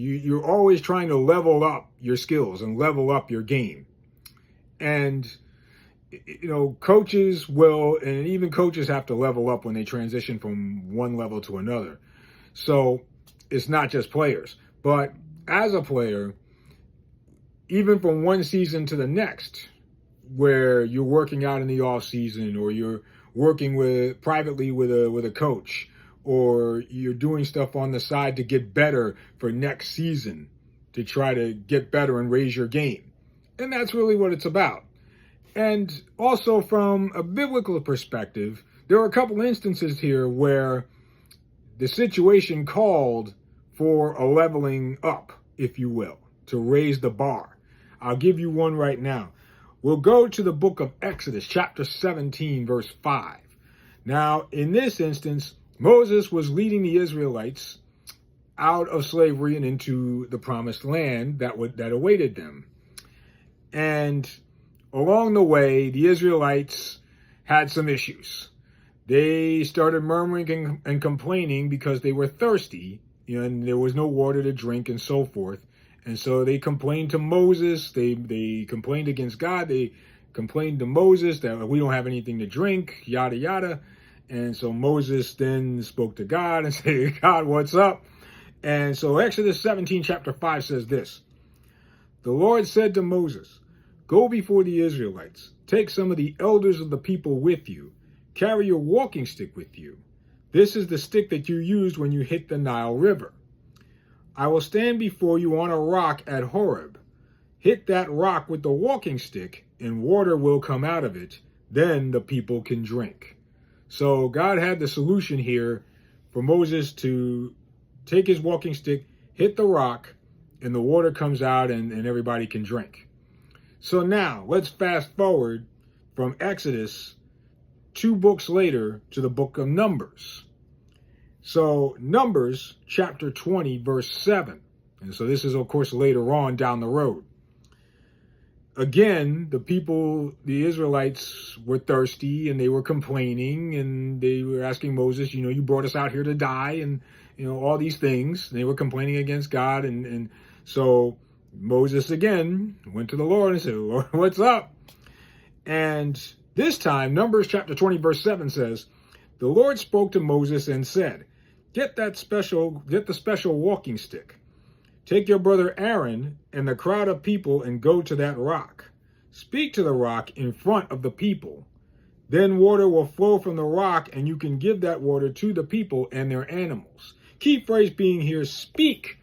You're always trying to level up your skills and level up your game. And, coaches will, and even coaches have to level up when they transition from one level to another. So it's not just players. But as a player, even from one season to the next, where you're working out in the off season, or you're working privately with a coach, or you're doing stuff on the side to get better for next season, to try to get better and raise your game. And that's really what it's about. And also from a biblical perspective, there are a couple instances here where the situation called for a leveling up, if you will, to raise the bar. I'll give you one right now. We'll go to the book of Exodus, chapter 17, verse 5. Now, in this instance, Moses was leading the Israelites out of slavery and into the promised land that awaited them. And along the way, the Israelites had some issues. They started murmuring and complaining because they were thirsty, and there was no water to drink and so forth. And so they complained to Moses. They complained against God. They complained to Moses that we don't have anything to drink, yada, yada. And so Moses then spoke to God and said, God, what's up? And so Exodus 17, chapter 5 says this. The Lord said to Moses, go before the Israelites. Take some of the elders of the people with you. Carry your walking stick with you. This is the stick that you used when you hit the Nile River. I will stand before you on a rock at Horeb. Hit that rock with the walking stick, and water will come out of it. Then the people can drink. So God had the solution here for Moses to take his walking stick, hit the rock, and the water comes out and everybody can drink. So now let's fast forward from Exodus 2 books later to the book of Numbers. So Numbers chapter 20, verse 7. And so this is, of course, later on down the road. Again, the Israelites were thirsty and they were complaining and they were asking Moses, you brought us out here to die and, all these things. They were complaining against God. And so Moses again went to the Lord and said, Lord, what's up? And this time, Numbers chapter 20, verse 7 says, the Lord spoke to Moses and said, get the special walking stick. Take your brother Aaron and the crowd of people and go to that rock. Speak to the rock in front of the people. Then water will flow from the rock and you can give that water to the people and their animals. Key phrase being here, speak